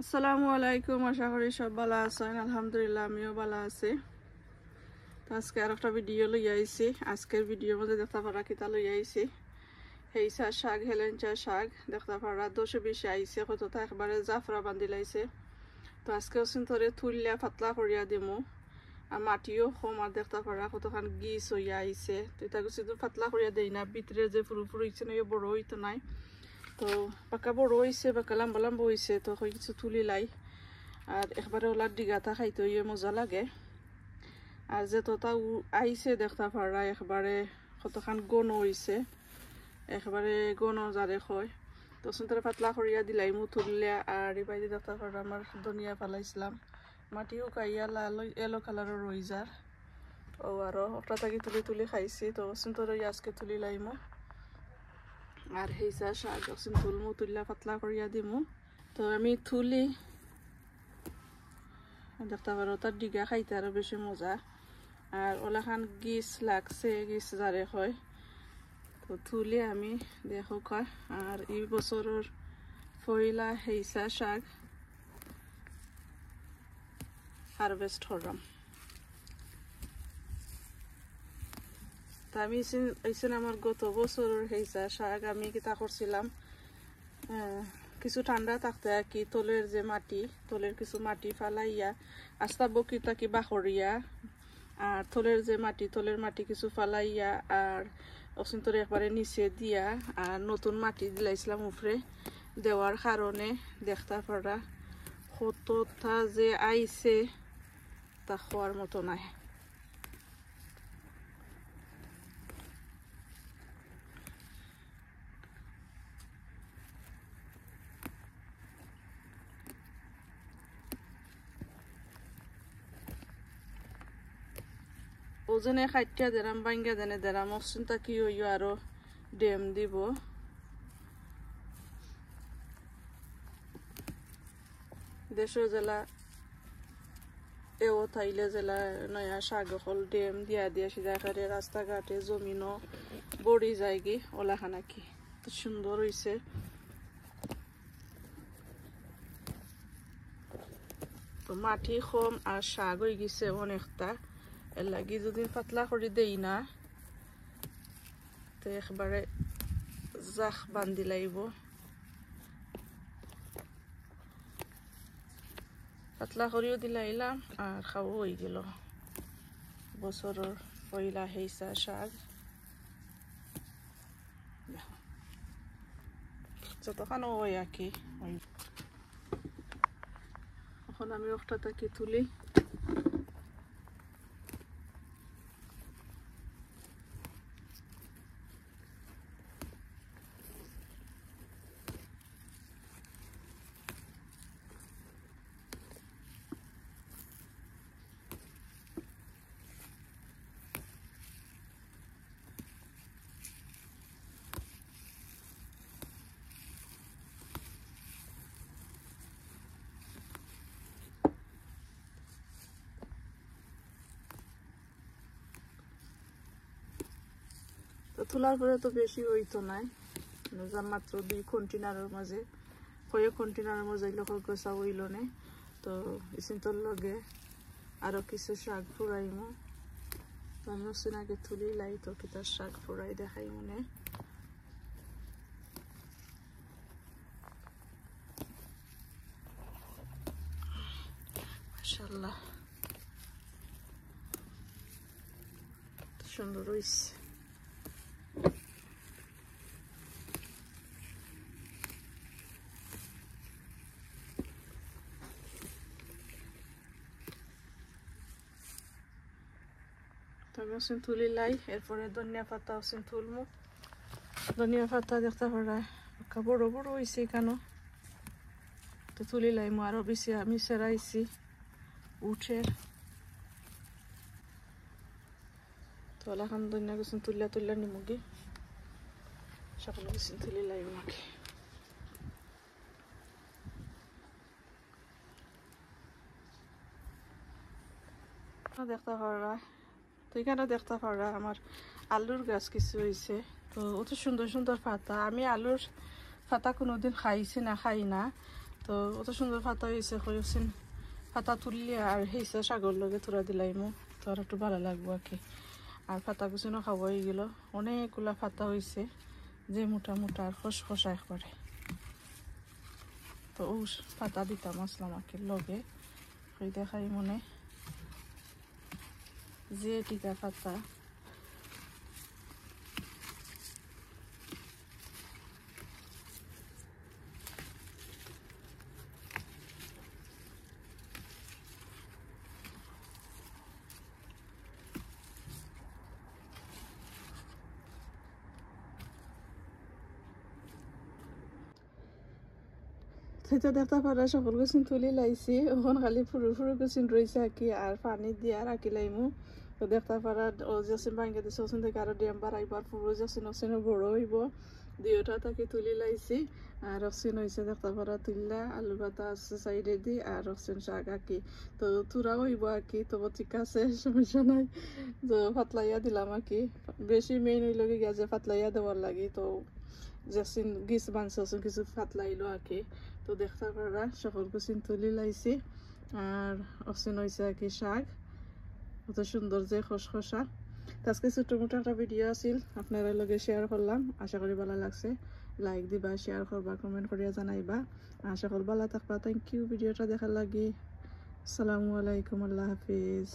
আসসালামু আলাইকুম, আশা করি সব ভালো আছেন। আলহামদুলিল্লাহ আমিও ভালো আছি। তো আজকে আর একটা ভিডিও লই আইছি। আজকের ভিডিওর মধ্যে দেখতে পারা কিতা লই আইছি, হেইসা শাক, হেলেঞ্চা শাক দেখতে পারা 220 আইছে, কতটা একবারে জাফরা বান্ধি লাইছে। তো আজকেও চিন্তরে থুলিয়া পাতলা করিয়া দিমু, আর মাটিও কম, আর দেখতে পারা কতখান গিস হইয়া আইছে। তো এটা শুধু পাতলা করিয়া দেই না, ভিতরে যে ফুরু ফুরু হইছে না বড় হইতো নাই। তো পাকা বড় হয়েছে, পাকা লম্বা লম্বা হয়েছে, তো কিছু তুলি লাই। আর একবারে ওলার ডিগাটা খাইতে ইয়ে মজা লাগে। আর যে তোতা আইছে দেখতে পারা একবারে কতখান গণ হয়েছে, একবারে গণ যারে হয়। তো সুন্দর পাতলা করিয়া দিলাই মু তুললে। আর এই বাইরে দেখতে পারা আমার ধনিয়া ফালাইছিলাম, মাটি শুকাইয়া লাল এলো কালারের রই যার। ও আরো একটা থাকি তুলি তুলি খাইছি। তো সুন্দর আজকে তুলি লাইমু। আর হেইসা শাক তুলমু, তুললা পাতলা করিয়া দিমু। তো আমি থুলি দেখতে পারো, তার ডিগা খাইতে আরো বেশি মজা। আর ওলাখান গিস লাগছে, গিস যারে হয়। তো থুলি আমি দেখো কয়। আর এই বছরের পয়লা হেইসা শাক হারভেস্ট করলাম। তা আমি এইছেন আমার গত বছরের হেইসা শাক আমি কিতা করছিলাম, কিছু ঠান্ডা থাকতে আর কি তলের যে মাটি, তলের কিছু মাটি ফালাইয়া আস্তা বকিতা কি বাখরিয়া, আর তলের যে মাটি, তলের মাটি কিছু ফালাইয়া আর অসন্তরে একবারে নিচে দিয়া আর নতুন মাটি দিলাইছিলাম উপরে। দেওয়ার কারণে দেখতে পারা কতটা যে আইছে তা খাওয়ার মতো নাই। ওজনে খাইটিয়া দেরাম বাঙ্গা দেনে দেরাম অসুনটা কি হইও আরো ডেম দিব। দেশের জেলা এও থাইলে জেলা নয়া শাক হল ডেম দিয়া দিয়া সিধা করে রাস্তাঘাটে জমিনও বড়ি যায়গি ওলাখানা কি সুন্দর হইছে। তো মাটি কম আর শাক হয়ে গেছে অনেকটা, এর লাগি যদি পাতলা করে দেই না তো একবারে জাখ বান্ধি লাইব। পাতলা করেও দিলাইলাম আর খাওয়া হয়ে গেল বছরের পয়লা হেইসা শাক। যতখানো হয় আর কি। এখন আমি একটা তাকে তুলি। তো তোলার পরে তো বেশি হইতো নাই, মাত্র 2 কন্টেনারের মাঝে, কয়েক কন্টেনারের মাঝে গোসা হইল নে। তো ইসিন্তর লগে আরো কিছু শাক ফুরাইমু। তো আমি আগে তুলি লাই, তো কিতার শাক ফুরাই দেখাই মনে। মাশাআল্লাহ সুন্দর হইছে। আমি ওসিন তুলি লাই, এরপরে ধনিয়া পাতা ওসিন তুলমু। ধনিয়া পাতা দেখতে পারা বড় বড় হয়েছে কেন, তো তুলি লাইমু। আরো বেশি আমি সেরাইছি উঠে। তো এখন ধনিয়া গেছেন তুলিয়া তুলিয়া নিমুগি, সকলে গেছেন তুলি লাইমু আগে। দেখতে পারা, তো এখানে দেখতে পারা আমার আলুর গাছ কিছু হয়েছে। তো অত সুন্দর সুন্দর পাতা, আমি আলুর পাতা কোনোদিন খাইছি না, খাই না। তো তো অত সুন্দর পাতা হয়েছে কয়েকদিন পাতা তুললে আর হেসা শাগর লগে তুরা দিলাইমু তো আর একটু ভালো লাগবো আর কি। আর পাতা কুচিনো খাওয়া হয়ে গেল, অনেকগুলা পাতা হয়েছে যে মোটা মোটা আর খসখসা একবারে। তো ও পাতা দিতাম আসলাম আর কি লগে ওই দেখাই মনে যে টিকা পাতা সেটা দেখতে পারা সকল কুচিন তুলি লাইছি, ওখান খালি ফুরু ফুরু কুচিন রয়েছে আর কি। আর পানি দিয়ে রাখি লাইমু তো দেখতে পারা ও যখন ভাঙ্গে দিচ্ছে ওখান থেকে আরো ডিম বাড়াইবার পুরো যখন ওখানে বড় হইব দুইটা তাকে তুলি লাইছি। আর অক্সিন হয়েছে দেখতে পারা তুললা আলু পাতা আছে সাইডে দি আর অক্সিন শাক আঁকি তো তুরা হইব আর কি। তবু ঠিক আছে সমস্যা নাই, তো পাতলাইয়া দিলাম আর কি। বেশি মেইন হইল গিয়া যে পাতলাইয়া দেওয়ার লাগে তো যখন গিস বানছে কিছু পাতলাইলো আর কি। তো দেখতে পারা সকল কুচিন তুলি লাইছি আর অক্সিন হয়েছে আর কি শাক কত সুন্দর যে খসখসা। আজকে ছোট মোটো একটা ভিডিও আছিল আপনারা লগে শেয়ার করলাম, আশা করি ভালো লাগছে। লাইক দিবা, শেয়ার করবা, কমেন্ট করিয়া জানাইবা। আশা করি ভালো থাকবা। থ্যাংক ইউ ভিডিওটা দেখার লাগি। আসসালামু আলাইকুম, আল্লাহ হাফিজ।